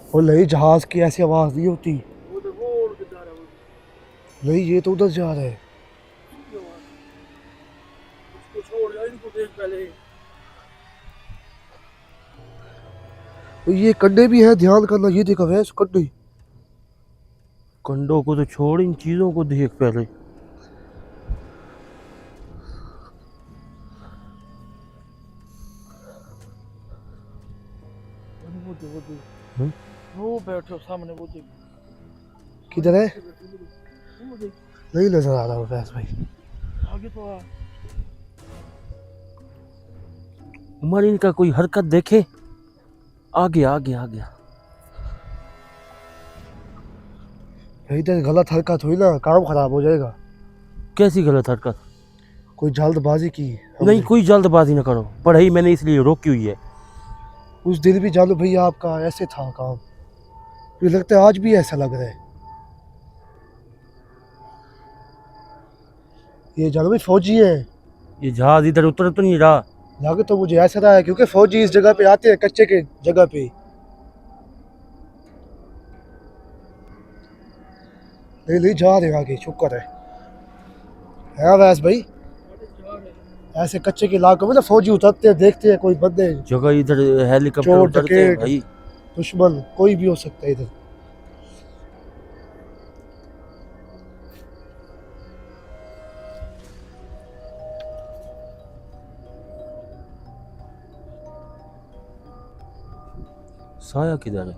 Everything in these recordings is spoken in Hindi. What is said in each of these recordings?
वो नहीं, जहाज की ऐसी आवाज नहीं होती। नहीं, ये तो उधर जा रहा है। तो ये कंडे भी है, ध्यान करना। ये देखा वैस कंडे। कंडों को तो छोड़, इन चीजों को देख पहले। वो बैठो सामने, वो देख। किधर है? नहीं नजर आ रहा वैस भाई। आगे तो आ। उमर इनका कोई हरकत देखे। आ गया आ गया आ गया। इधर गलत हरकत हुई ना, काम खराब हो जाएगा। कैसी गलत हरकत? कोई जल्दबाजी की हमने। नहीं, कोई जल्दबाजी ना करो, पढ़ाई मैंने इसलिए रोकी हुई है। उस दिन भी जानो भैया आपका ऐसे था काम। मुझे लगता है आज भी ऐसा लग रहा है। ये जानो भाई फौजी है। ये जहाज इधर उतर तो नहीं रहा। लगे तो मुझे ऐसा रहा है, क्योंकि फौजी इस जगह पे आते हैं, कच्चे के जगह पे। नहीं नहीं, जा रहे आगे, शुक्र है वैस भाई। ऐसे कच्चे के इलाकों में ना फौजी उतरते हैं, देखते हैं कोई बंदे, जगह इधर हेलीकॉप्टर चोर उतरते हैं डकैत भाई। दुश्मन कोई भी हो सकता है इधर। साया किधर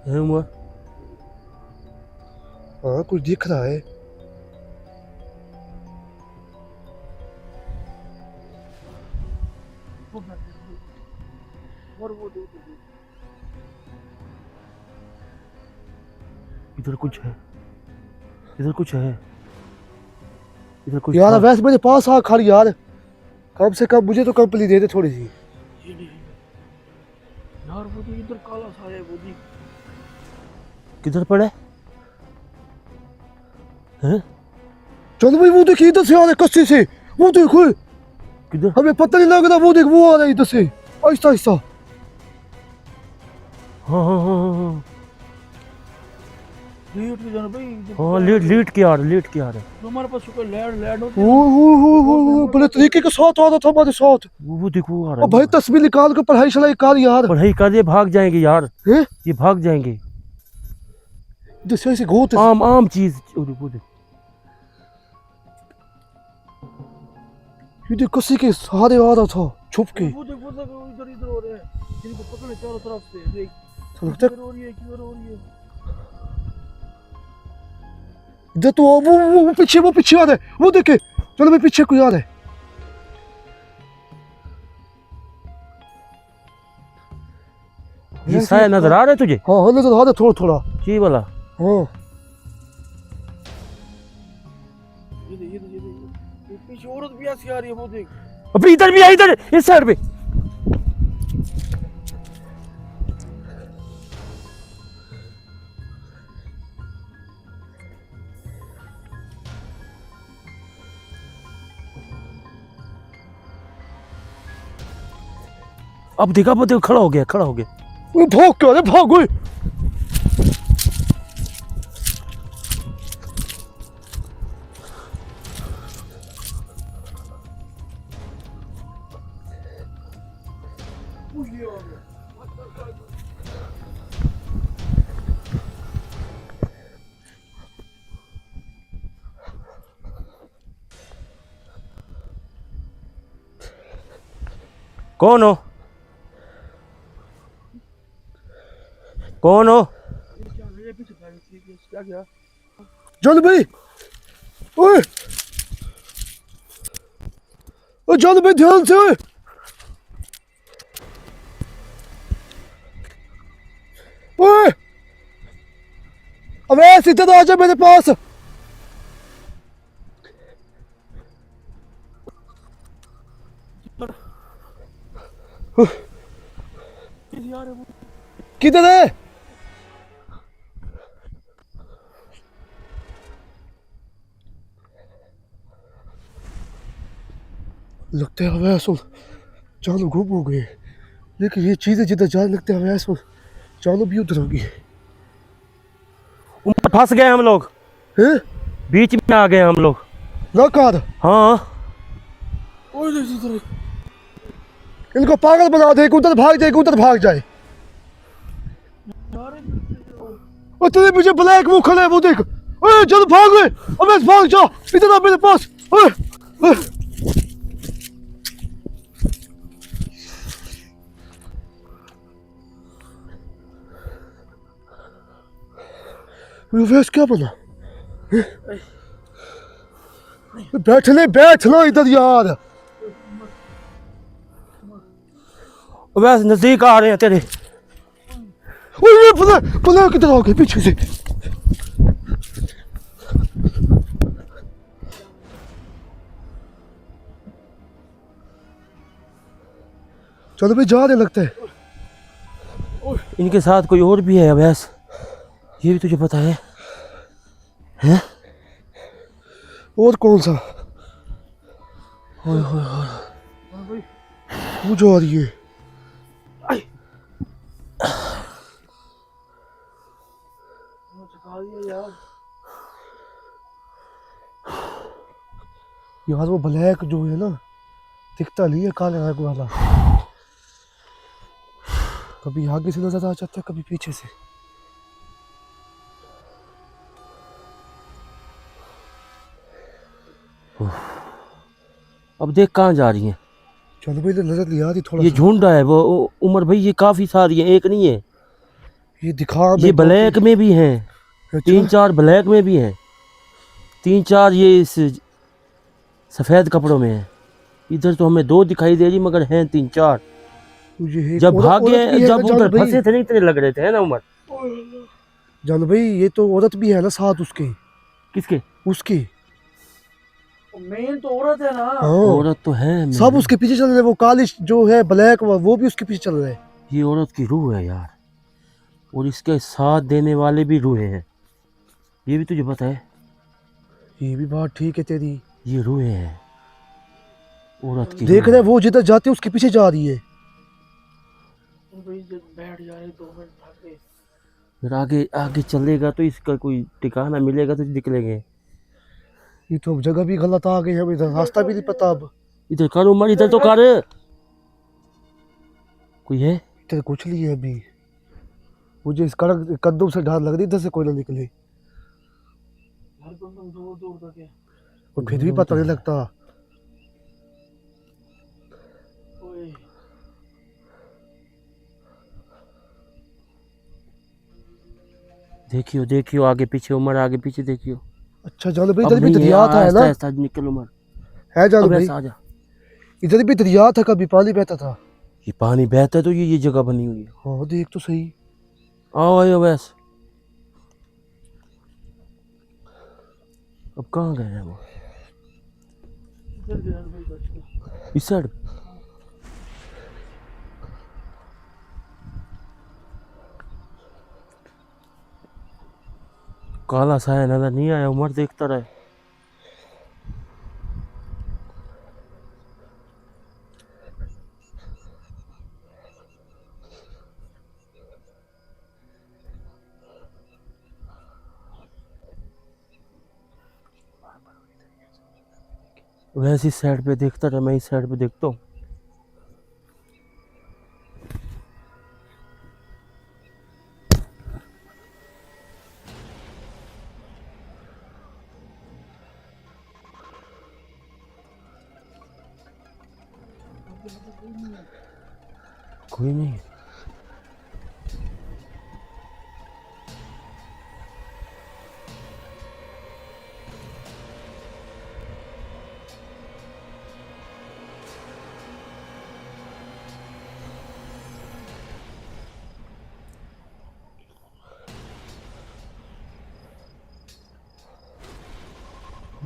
है उमर? हाँ, कुछ दिख रहा है। और वो देख। इधर कुछ है, इधर कुछ है, इधर कुछ यार था। वैसे मेरे पास आ खड़ी यार, कम से कम मुझे तो कंपनी दे दे थोड़ी सी। ये नहीं यार, वो देख इधर काला सा है, वो देख। किधर पड़ा है? हैं? चलो भाई, वो देखिए इधर से आ रहा है कस्से से। वो देखो, किधर? हमें पता नहीं लग रहा। वो देख, वो आ रहा है इधर से आहिस्ता आहिस्ता। हाँ हाँ हाँ हाँ हाँ लेट के जाना भाई। हाँ, लेट के आ रहा, लेट के आ रहा। हमारे पास कोई लैंड लैंड होती है। वो बड़े तरीके के साथ आ रहा था हमारे साथ। वो देखो, वो आ रहा और भाई है। तस्वीर निकाल कर पढ़ाई शढ़ाई कर यार। पढ़ाई कर, ये भाग जाएंगे यार, हैं? ये भाग जाएंगे। इधर से ऐसे घोट। आम आम चीज। वो देखो। ये देख कस्से के सहारे आ रहा था छुप के। वो देख इधर इधर हो रहे हैं, इनको पकड़े चारों तरफ से। देख तो लगता है किधर हो रही है, किधर हो रही है। इधर तो वो पीछे आ रहा है। वो देखे, चलो भाई पीछे कोई आ रहा है। ये साया नजर आ रहा है तुझे? हाँ हाँ, नजर आ रहा है थोड़ा थोड़ा। ये वाला? हाँ ये पीछे औरत भी ऐसी आ रही है, वो देख। अबे इधर भी है, इधर इस साइड पे। अब देखो, खड़ा हो गया, खड़ा हो गया। वो भाग क्या रे, भाग गए। कौन हो? कौन हो? क्या क्या? जल भाई, ओए ओ जल भाई, ध्यान से। ओए अबे सीधे तो आजा मेरे पास। किधर है? लगता है हमें सुन चालू गुम हो गए, लेकिन ये चीज़ें जिधर जाने लगते हैं हमें सुन चालू भी उधर होगी। उमर फंस गए हम लोग, हैं बीच में आ गए हम लोग। ना कार हाँ ओए देख इधर। इनको पागल बना दे, उधर भाग जाए उधर भाग जाए। और तेरे पीछे ब्लैक वो खड़े है वो देख। ओए जल्द भाग ले, अबे भाग जा, इधर आ मेरे पास। ओए ओए ये वैस क्या बना? बैठ लो इधर यार। बस नजदीक आ रहे हैं तेरे। ओए पुला किधर आ गए पीछे से? चलो भाई जा रहे लगता है। इनके साथ कोई और भी है अवैस, ये भी तुझे पता है? हैं? और कौन सा? ओए होए होए। वो जो आ रही है। यार वो ब्लैक जो है ना दिखता नहीं है, काले रंग वाला, कभी आगे से नजर आ जाता है कभी पीछे से। अब देख कहाँ जा रही हैं। चलो भाई नजर नहीं आ रही थोड़ा ये सा। झुंड है वो उमर भाई, ये काफी सारी है, एक नहीं है। ये दिखा ये ब्लैक में भी हैं, अच्छा। 3-4 ब्लैक में भी हैं, 3-4 ये इस सफेद कपड़ों में है। इधर तो हमें 2 दिखाई दे रही मगर हैं 3-4। ये जब भागे जब जान उधर भाई, फंसे थे नहीं इतने लग रहे थे, है ना उमर? जान भाई ये तो औरत भी है ना साथ उसके, किसके? उसकी। मेन तो औरत है ना। हाँ औरत तो है सब उसके पीछे चल रहे, वो काली जो है ब्लैक वो भी उसके पीछे चल रहे। ये औरत की रूह है यार, और इसके साथ देने वाले भी रूहें हैं, ये भी तुझे पता है? ये भी बात ठीक है तेरी। ये रूहें हैं औरत की। देख रहे वो जिधर जाती है उसके पीछे जा रही है। भाई जब बैठ जा रहे 2 मिनट भाग गए। फिर आगे आगे चलेगा तो इसका कोई ठिकाना मिलेगा तो निकलेंगे। ये तो अब जगह भी गलत आ गई है, अब इधर रास्ता भी नहीं पता। अब इधर कर उमर, इधर तो कर। कोई है? इधर कुछ नहीं है अभी, मुझे इस कड़क कद्दू से डर लग रही इधर से कोई ना निकले, घर तो तुम दूर दूर तक है। और फिर भी पता नहीं लगता। ओए देखियो देखियो आगे पीछे, उमर आगे पीछे देखियो। अच्छा जानो भाई अब इधर भी नहीं है, दरिया था है ना? ऐसा निकल उमर। है जानो अब भाई ऐसा आ जा। इधर भी दरिया था, कभी पानी बहता था। ये पानी बहता है तो ये जगह बनी हुई है। हाँ देख तो सही। आओ आयो बस। अब कहाँ गए हैं वो? इधर ध्यान भाई बच गया। इस साइड। काला साया नजर नहीं आया, उमर देखता रहे। वैसे इस साइड पे देखता रहे, मैं इस साइड पे देखता हूँ। कोई नहीं।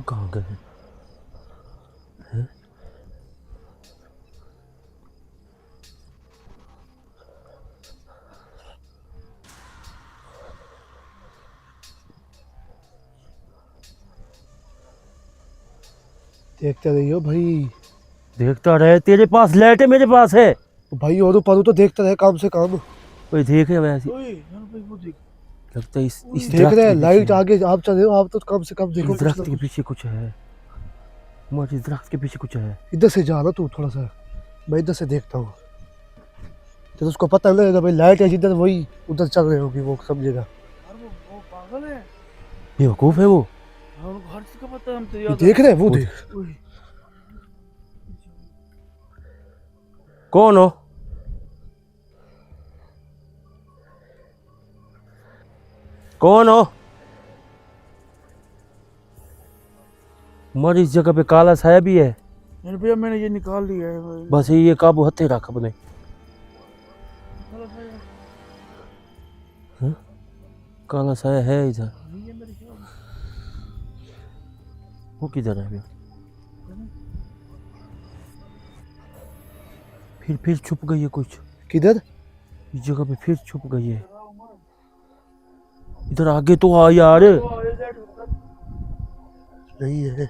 कहाँ गए हैं? देखते रहियो भाई। देखता रहे, तेरे पास लाइट है, मेरे पास है। तो भाई और ऊपर तो देखता रहे काम से काम। कोई देख है वैसे, ओए जान भाई वो देख। लगता है इस देख दरख्त रहे के हैं लाइट पीछे है। आगे, आप चल रहे हो, आप तो कम से कम देखो इस कुछ दरख्त ना के कुछ। पीछे कुछ है, उमर इस दरख्त के पीछे कुछ है। इधर से जा ना तू थोड़ा सा, मैं इधर से देखता हूँ। तो उसको पता नहीं लगेगा भाई लाइट है जिधर, वही उधर चल रही होगी, वो समझेगा। यार वो पागल है। बेवकूफ है वो। हाँ उनको हर चीज का पता है, हम तो ये याद देख रहे हैं वो, वो देख। ओए कौन हो? कौन हो? उमर इस जगह पे काला साया भी है। यार भैया मैंने ये निकाल लिया है भाई। बस ये काबू हथे रख अपने। चलो भाई, हाँ? काला साया है इधर। नहीं है मेरे ख्याल में। वो किधर है अभी? फिर छुप गई है कुछ किधर? इस जगह पे, फिर छुप गई है। इधर आगे तो आ यार। नहीं है,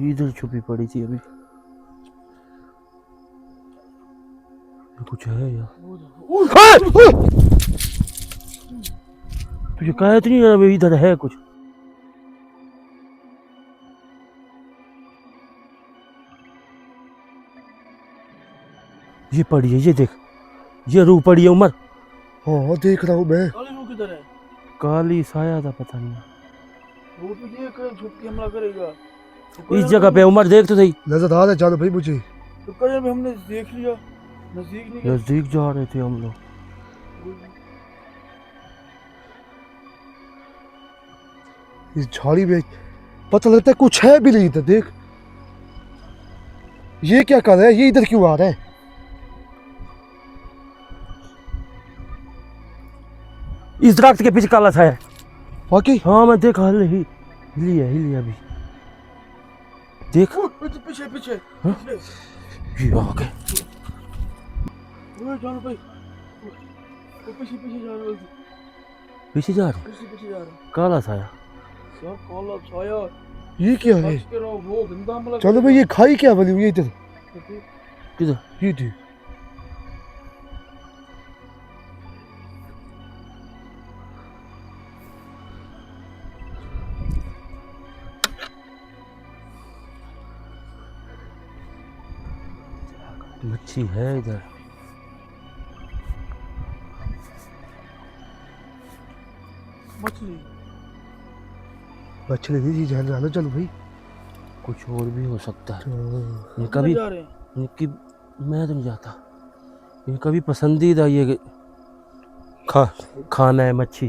इधर छुपी पड़ी थी अभी। ये कुछ है यार। तुझे कहा तो नहीं अभी इधर है कुछ। ये पड़ी है, ये देख, ये रूह पड़ी है उमर। हाँ देख रहा हूँ मैं। काली वो किधर है? काली साया था, पता नहीं वो तो ये कहीं छुप के हमला करेगा। इस जगह पे। उमर देख तो सही। नजर आ रहा है जानो भाई मुझे। तो कहीं भी हमने देख लिया, नजदीक नहीं गए। नजदीक जा रहे थे हम लोग। इस झाड़ी में पता लगता है कुछ है भी नहीं इधर, देख। ये क्या कर रहा है, ये इधर क्यों आ रहा है? इस दरख्त के पीछे काला साया है। वाकई? हाँ मैं देखा, हिली है अभी। देख पीछे पीछे हाँ? पीछे। ये आ गए। ओए जान भाई, वो पीछे पीछे जा रहा है। पीछे जा रहे, पीछे पीछे जा रहा है। काला साया। सब काला छाया। ये क्या है? बच के रहो, वो गंदा हमला चलो भाई, ये खाई क्या बनी हुई है इधर? करेगा। किधर? ये देख। मच्छी है इधर। मछली मछली नहीं जी, जान जानो, चलो भाई। कुछ और भी हो सकता है। हाँ। इनका भी, जा रहे हैं। इनकी, मैं तो नहीं जाता। इनका भी पसंदीदा ये खाना है मच्छी।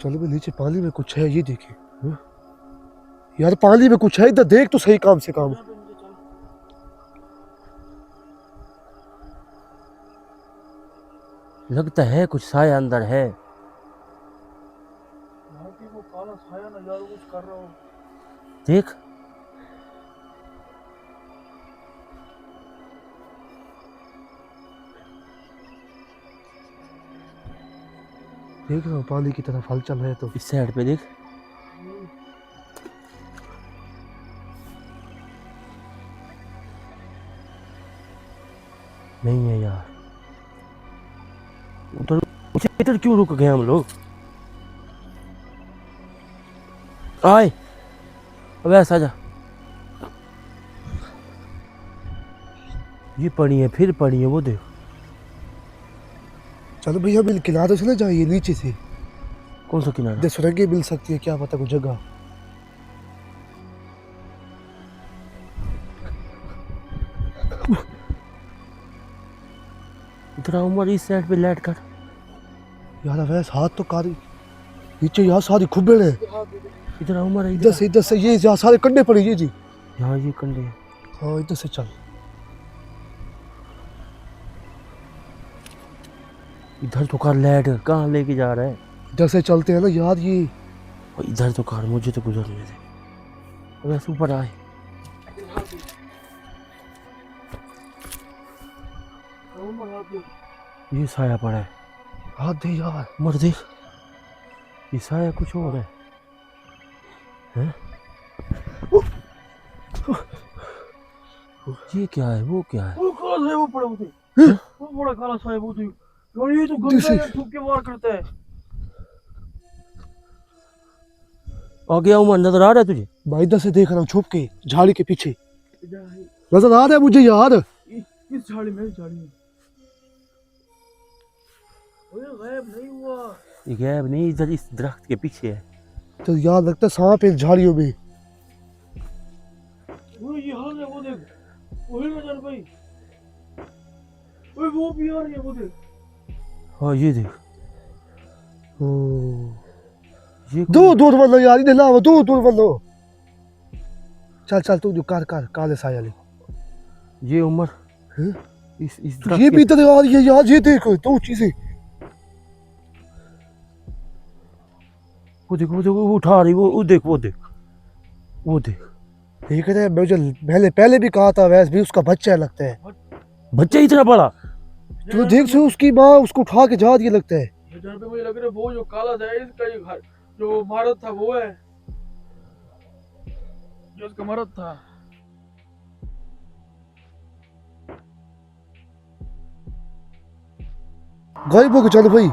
चलो भाई, नीचे पानी में कुछ है, ये देखिए। हाँ? यार पानी में कुछ है इधर, देख तो सही काम से काम। लगता है कुछ साया अंदर है। यहाँ की वो काला छाया ना यार, कुछ कर रहा हो। देख देख रहा हूँ पानी की तरफ हल चल रहा है तो। इस साइड पे देख। नहीं है यार। उधर इधर क्यों रुक गए हम लोग? आए, अब ऐसा जा। ये पड़ी है, फिर पड़ी है, वो देख। चलो भैया, मिल किनारे से ना जाइए, नीचे से। कौन सा किनारा? इधर सुरंगें मिल सकती है, क्या पता कोई जगह। इधर आ उमर, इस साइड पे लाइट कर। यार वैसे हाथ तो कारी नीचे, यहाँ सारी खुब्बे है। इधर आ उमर, इधर से ये यहाँ सारे कंडे पड़े, ये जी। यहाँ ये कंडे हैं। हाँ इधर से चल। इधर तो कार लाइट कहाँ लेके जा रहा है? इधर से चलते हैं ना यार, ये और इधर तो कार, मुझे तो गुजरने दे। अब ऐसे ऊपर आए। ये साया पड़ा है। हाथ दे यार। उमर देख, ये साया कुछ और है, हैं? ये क्या है, वो क्या है? वो काला साया वो पड़ा मुझे, वो बड़ा काला साया वो तो यार ये तो गंदा जैसे- है, थूक के वार करता है। आ गया उमर, नजर आ रहा है तुझे? भाई इधर से देख रहा हूँ छुप के झाड़ी के पीछे, नजर आ रहा है मुझे यार। इस झाड़ी में, इस झाड़ी में ओए गायब नहीं हुआ। ये गैब नहीं, इधर इस दरख्त के पीछे है। तो यार लगता है सांप है झाड़ियों में। ओए ये हाल है वो देख, ओए नजर भाई, ओए वो भी आ रही है वो देख। हाँ ये देख, ये दूर दूर वालो यार, इधर लाओ, दूर दूर वालो। चल चल तू जो कार कार काले साया ले। ये उमर, हैं? इस तो दरख्त ये के- भी इधर आ रही है यार, ये देख दो चीजें। वो देख, वो देख, वो उठा रही, वो देख, वो देख, वो देख। देख रहे हैं, मुझे पहले पहले भी कहा था वैसे भी उसका बच्चा है लगता है। बच्चा इतना बड़ा? तो देख से उसकी माँ उसको उठा के जा रही है लगता है। ये जहाँ पे मुझे लग रहा है वो जो काला था इसका ये घर जो इमारत था वो है, जो उसका इमारत था। गायब हो गए, चलो भाई।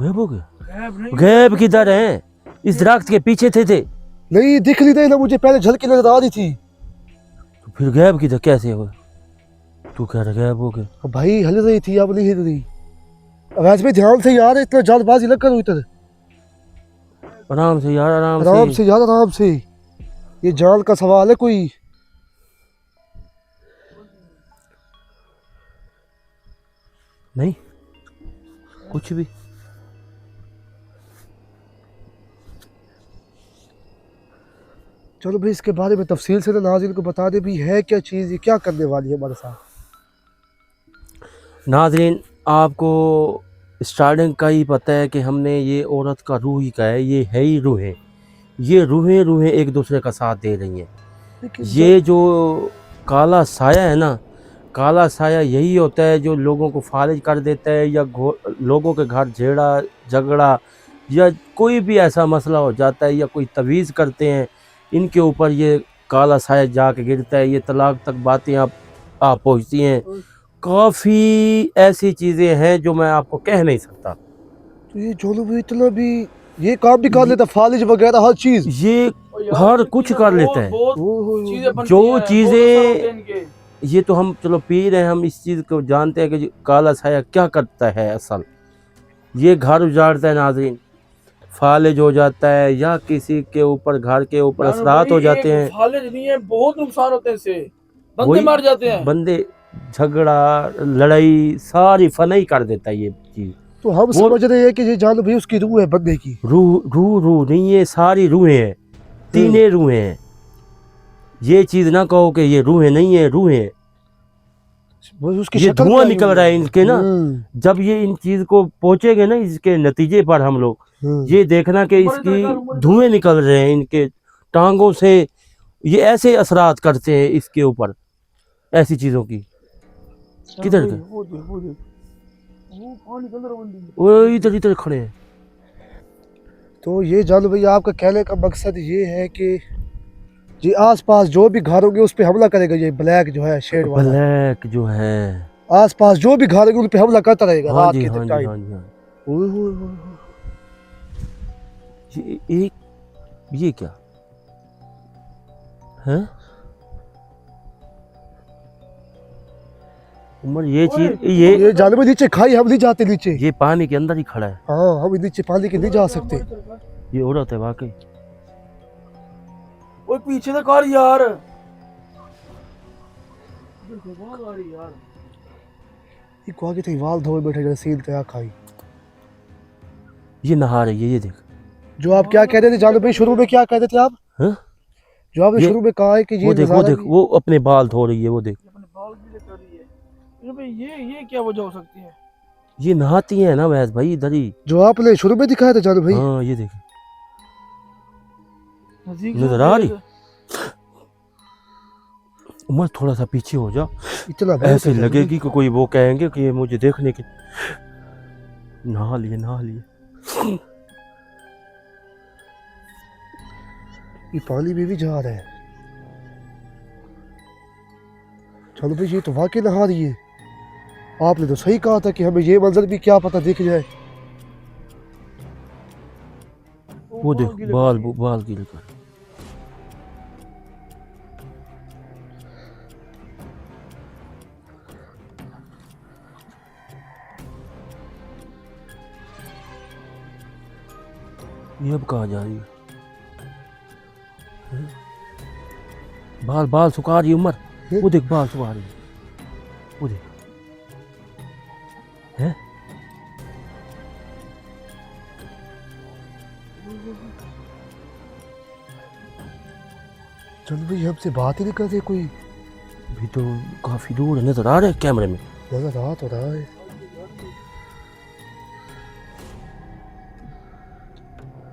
गैब हो गए? गायब नहीं, गैब किधर है? इस दरख्त के पीछे थे। नहीं दिख रही थी ना मुझे, पहले झलकी नजर आ रही थी। तो फिर गैब किधर कैसे हो? तू कह रहा गैब हो गए? अब भाई हिल रही थी, अब नहीं हिल रही। वैसे भी ध्यान से यार, इतना जल्दबाजी लग कर इधर। आराम से यार, आराम आराम से यार, आराम से। ये जान का सवाल है कोई। नहीं कुछ भी। चलो भाई इसके बारे में तफसील से ना नाज़रीन को बता दे भी है क्या चीज़, ये क्या करने वाली है हमारे साथ। नाज़रीन आपको स्टार्टिंग का ही पता है कि हमने ये औरत का रूह ही कहा है, ये है ही रूहें। ये रूहें एक दूसरे का साथ दे रही हैं। लेकिन ये जो काला साया है ना, काला साया यही होता है जो लोगों को फारिज कर देता है, या लोगों के घर झगड़ा या कोई भी ऐसा मसला हो जाता है, या कोई तवीज़ करते हैं, इनके ऊपर ये काला साया जाके गिरता है। ये तलाक तक बातें आप पहुँचती हैं। काफ़ी ऐसी चीज़ें हैं जो मैं आपको कह नहीं सकता। तो ये जो लोग इतना भी ये काम भी कर लेता, फालिज वगैरह हर चीज़। ये हर कुछ कर लेता है। ओहो। चीजें बनती जो हैं, बहुत चीज़ें- असर होते हैं इनके। ये तो हम चलो पीर हैं, हम इस चीज़ को जानते हैं कि जो काला साया क्या करता है। असल ये घर उजाड़ता है नाज़रीन, फालिज हो जाता है, या किसी के ऊपर घर के ऊपर यार असरात हो भाई, जाते एक हैं। फालिज नहीं है, बहुत नुकसान होते हैं इससे, बंदे वही मार जाते हैं। बंदे, झगड़ा लड़ाई सारी फनाई कर देता है ये चीज़। तो हम समझ रहे हैं कि ये जान भाई उसकी रूह है बंदे की। रूह नहीं, ये सारी रूहें हैं, तीनों रूहें हैं। ये चीज़ ना कहो कि ये रूहें नहीं है, रूहें हैं। वो उसकी ये शक्ल धुआं क्या है? निकल रहा है इनके ना। जब ये इन चीज़ को पहुंचेंगे ना, इसके नतीजे पर हम लोग ये देखना कि इसकी धुएं निकल रहे हैं इनके टांगों से। ये ऐसे असरात करते हैं इसके ऊपर, ऐसी चीज़ों की। किधर भाई, गए? वो देख, वो देख, वो पानी के अंदर बंदी है। वो इधर खड़े हैं। तो ये जान भाई आपका कहने का मकसद ये है कि जी आसपास जो भी घर होंगे उस पे हमला करेगा ये ब्लैक जो है शेड वाला। ब्लैक जो है, आसपास जो भी घर होंगे उन पे हमला करता रहेगा हाँ रात जी, के हाँ जी, टाइम। हाँ जी, हाँ। ओए होए होए होए। ये क्या है उमर? ये चीज ये जान भाई नीचे खाई, हम नहीं जाते नीचे। ये पानी के अंदर ही खड़ा है। हाँ हम नीचे पानी के नहीं जा सकते। ये औरत है वाकई। ओए पीछे से कार यार, देखो बहुत आ रही यार। ये को आगे थे वाल धोए बैठे जैसे सील तया खाई। ये नहा रही है, ये देख। जो आप क्या कह रहे थे जान भाई, शुरू में क्या कहते थे आप? हाँ? जो आपने ये- शुरू में कहा है कि ये वो देख, वो नजारा देख, वो अपने बाल धो रही है, वो देख। अपने बाल गीले कर रही है। ये भाई ये क्या वजह हो सकती है? ये नहाती है ना वैस भाई, इधर ही। जो आपने शुरू में दिखाया था जान भाई। हाँ ये देख, नजदीक नजर आ रही? उमर थोड़ा सा पीछे हो जा, इतना बहुत ऐसे है जान लगेगी कि कोई वो कहेंगे कि ये मुझे देखने के। नहा लिए, नहा लिए। ये पानी में भी जा रहा है। चलो भाई ये तो वाकई नहा रही है। आपने तो सही कहा था कि हमें ये मंजर भी क्या पता दिख जाए। वो देख बाल बाल गिर कर। ये अब कहाँ जा रही है? बाल बाल सुखा रही है उमर। वो देख बाल सुखा रही है। वो देख है। चलो भाई हमसे बात ही नहीं करते कोई। अभी तो काफी दूर नजर आ रहा है कैमरे में। नजर आ तो रहा है।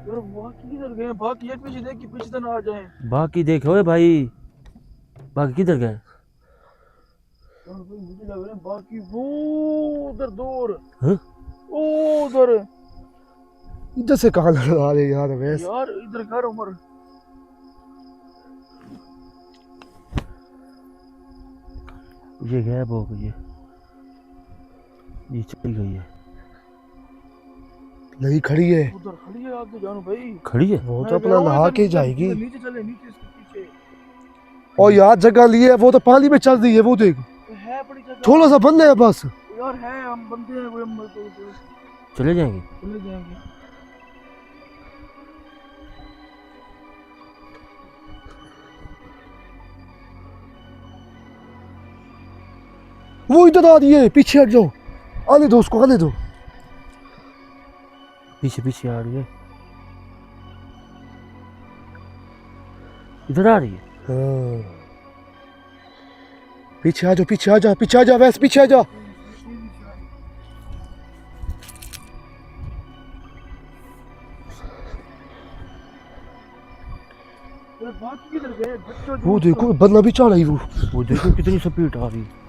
यार बाकी किधर गए? बाकी एक पीछे देख कि पीछे तो ना आ जाए। बाकी देखो भाई, बाकी किधर गए? यार भाई मुझे लग रहा है बाकी वो उधर दूर। हाँ? ओ उधर इधर से कहाँ नजर आ रहे यार वैसे। यार इधर कर उमर। ये गायब हो गई है। ये चली गई है। नहीं खड़ी है। उधर खड़ी है आगे जानो भाई। खड़ी है। वो मैं तो अपना कह रहा हूँ नहा इधर के नीचे- जाएगी। इधर नीचे चले, नीचे इसके पीछे। और यार जगह ली है वो तो पानी में चल रही है। वो देख है बड़ी जगह। थोड़ा सा बंद है बस। यार है, हम बंदे हैं कोई, हम तो चले जाएंगे। चले जाएंगे। वो इधर आ रही है। पीछे हट जाओ। आने दो उसको, आने दो। पीछे पीछे आ रही है। इधर आ रही है। हाँ। पीछे आ जाओ, पीछे आ जा, पीछे आ जा वैसे, पीछे आ जा। यार बाकी किधर गए? बच्चों वो देखो बंदा भी चढ़ रही वो। वो देखो कितनी स्पीड आ रही है।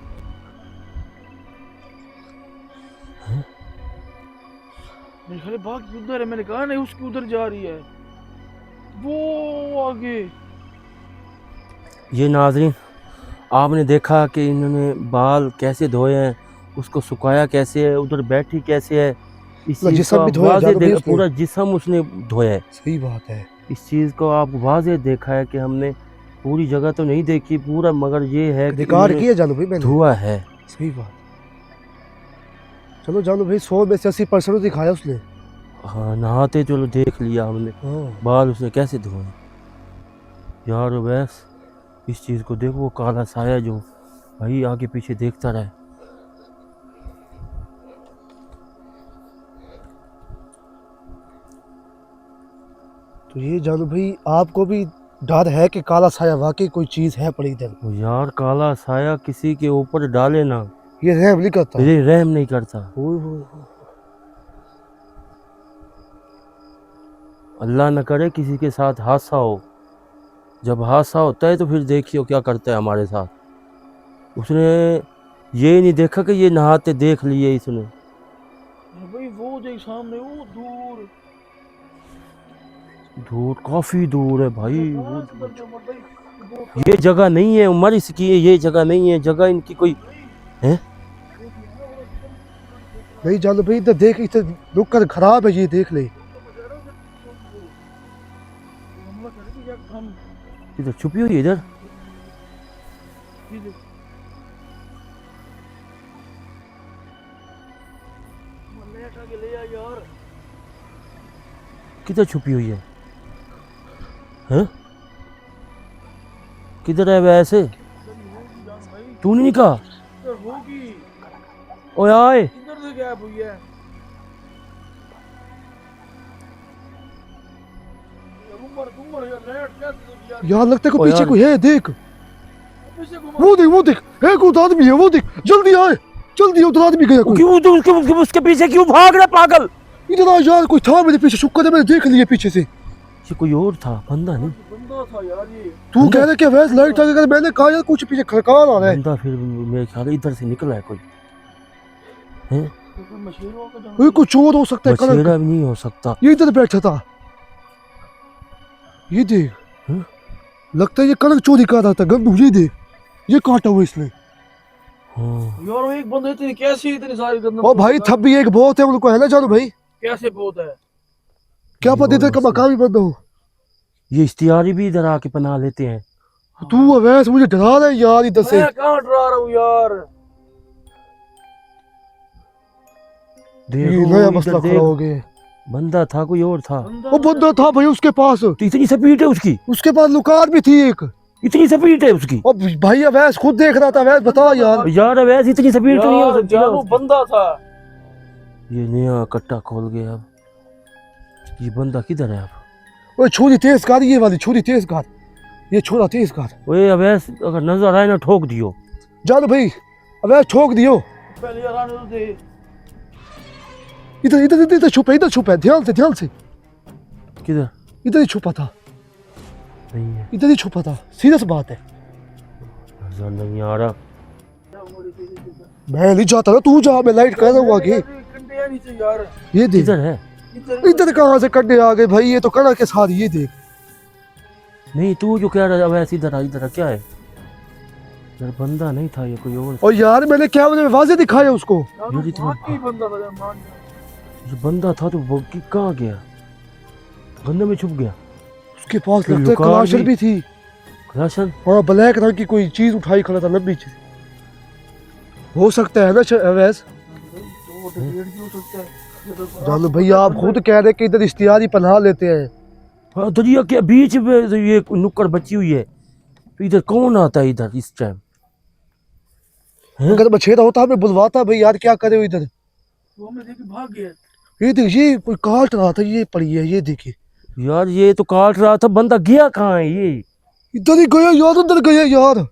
मेरे ख्याल बाकी उधर है, मैंने कहा नहीं उसकी उधर जा रही है। वो आगे। ये नाज़रीन, आपने देखा कि इन्होंने बाल कैसे धोए हैं, उसको सुखाया कैसे है, उधर बैठी कैसे है। इस पूरा चीज़ जिस्म को भी आप धोया वाज़े जानो भाई उसने। पूरा जिस्म उसने धोया है। सही बात है। इस चीज़ को आप वाज़े देखा है कि हमने पूरी जगह तो नहीं देखी पूरा, मगर ये है कि रिकॉर्ड इन्होंने किया जानो भाई मैंने। धोआ है। सही बात। चलो जानो भाई 100 में से 80% दिखाया उसने। हाँ, नहाते चलो देख लिया हमने, हाँ। बाल उसने कैसे धोए यार। वैस इस चीज़ को देखो, वो काला साया जो भाई आगे पीछे देखता रहे। तो ये जानो भाई आपको भी डर है कि काला साया वाकई कोई चीज है पड़ी इधर। वो यार काला साया किसी के ऊपर डाले ना, ये रहम नहीं करता। ये रहम नहीं करता। ओए होए होए। अल्लाह न करे किसी के साथ हादसा हो। जब हादसा होता है तो फिर देखियो क्या करता है हमारे साथ। उसने ये नहीं देखा कि ये नहाते देख लिए इसने। भाई वो देख सामने, वो दूर। दूर, काफी दूर है भाई। कहाँ से उधर जो भाई, वो ये जगह नहीं है उमर इसकी, ये जगह नहीं है। जगह इनकी कोई है। नहीं जानो भाई इधर देख, इधर रुक कर खराब है ये, देख ले। हमला करेंगे या हम इधर छुपी हुई है इधर। सीधे लेट आके ले आ यार। किधर छुपी हुई है? हैं? किधर है वैसे? तूने नहीं कहा? इधर होगी, ओए आए। इधर से गैप हुई है। उमर यार लेट कैसे यार? यार लगता है ओ को पीछे यार। कोई है। देख पीछे घुमा। वो देख एक उधर आदमी है। वो देख जल्दी आए, जल्दी उधर आदमी गया कोई। क्यों तू उसके पीछे क्यों भाग रहा पागल? इधर आ यार, कोई था मेरे पीछे। शुक्र है मैंने देख लिया पीछे से। ये कोई और था, बंदा नहीं। बंदा था यार ये। तू कह रहा क्या वैसे लाइट आगे कर, मैंने कहा यार कुछ पीछे खड़कान आ रहा है। बंदा फिर मेरे ख्याल इधर से निकला है कोई। हैं? तो मशीरों का कोई कुछ चोर हो सकता है। बसेरा भी नहीं हो सकता। ये इधर बैठा था। ये देख हाँ? लगता है ये कनक चोरी कर रहा था। गंदू ये देख, ये काटा हुआ इसने। हाँ यार वो एक बंदे इतनी कैसी इतनी सारी गंदम ओ भाई थब भी एक बहुत है उनको, है ना जानू भाई? कैसे बहुत है? क्या ये पता इधर बहुत का मकान भी बंद हो। ये इश्तियारी भी इधर आके पनाह लेते हैं। तू अवैस मुझे डरा रहा है यार इधर से। मैं कहाँ डरा रहा हूँ यार। ये देखो नया इधर मसला खड़ा देख, हो गया। बंदा था कोई और था। वो बंदा था भाई उसके पास, तो इतनी स्पीड है उसकी, उसके पास लुकार भी थी एक। इतनी स्पीड है उसकी। और भाई अवैस खुद देख रहा था। अवैस बता यार। यार वैसे इतनी स्पीड तो नहीं हो यार सकती ना जानू उसकी। बंदा था। ये नया कट्टा खोल गया अब। ये बंदा किधर है अब? ओए छुरी तेज कर, ये वाली छुरी तेज कर, ये छोरा तेज कर। ओए अवैस अगर नजर आए ना ठोक दियो। जानू भाई अवैस ठोक दियो। पहले यार आने तो दे। इधर इधर इधर इधर छुपा, इधर छुपा है। ध्यान से ध्यान से। किधर? इधर ही छुपा था, नहीं है, इधर ही छुपा था। सीरियस बात है। नजर नहीं आ रहा। मैं नहीं जाता ना, तू जा, मैं लाइट कर रहा हूँ आगे। कंडे यार नीचे यार। ये देख, किधर है? इधर कहाँ से कंडे आ गए भाई? ये तो कड़ा के साथ, ये देख। नहीं तू जो कह रहा है अवैस इधर आ, इधर आ, क्या है? यार बंदा नहीं था ये, कोई और। और यार मैंने कैमरे में वाजे दिखाया उसको। यार इतना वाकई बंदा था यार, मान जा। ये बंदा था तो वो कहाँ गया? गंदे में छुप गया। उसके पास तो लगता है लुकार कलाशर भी- भी थी राशन और ब्लैक रंग की कोई चीज उठाई खड़ा था, लंबी चीज। हो सकता है ना अवैस? तो डेढ़ की हो सकता है। ये तो जानू भैया आप खुद कह रहे कि इधर इश्तियारी पनाह लेते हैं। हाँ, दरिया के बीच में तो ये नुक्कड़ बची हुई है, तो इधर कौन आता है इधर इस टाइम? अगर बछेरा होता हमें बुलवाता भाई यार, क्या करे इधर। वो हमें देख के भाग गया। ये देखिए कोई काट रहा था, ये पड़ी है, ये देखिए। यार ये तो काट रहा था, बंदा गया कहाँ है ये? इधर ही गया यार, उधर गया यार।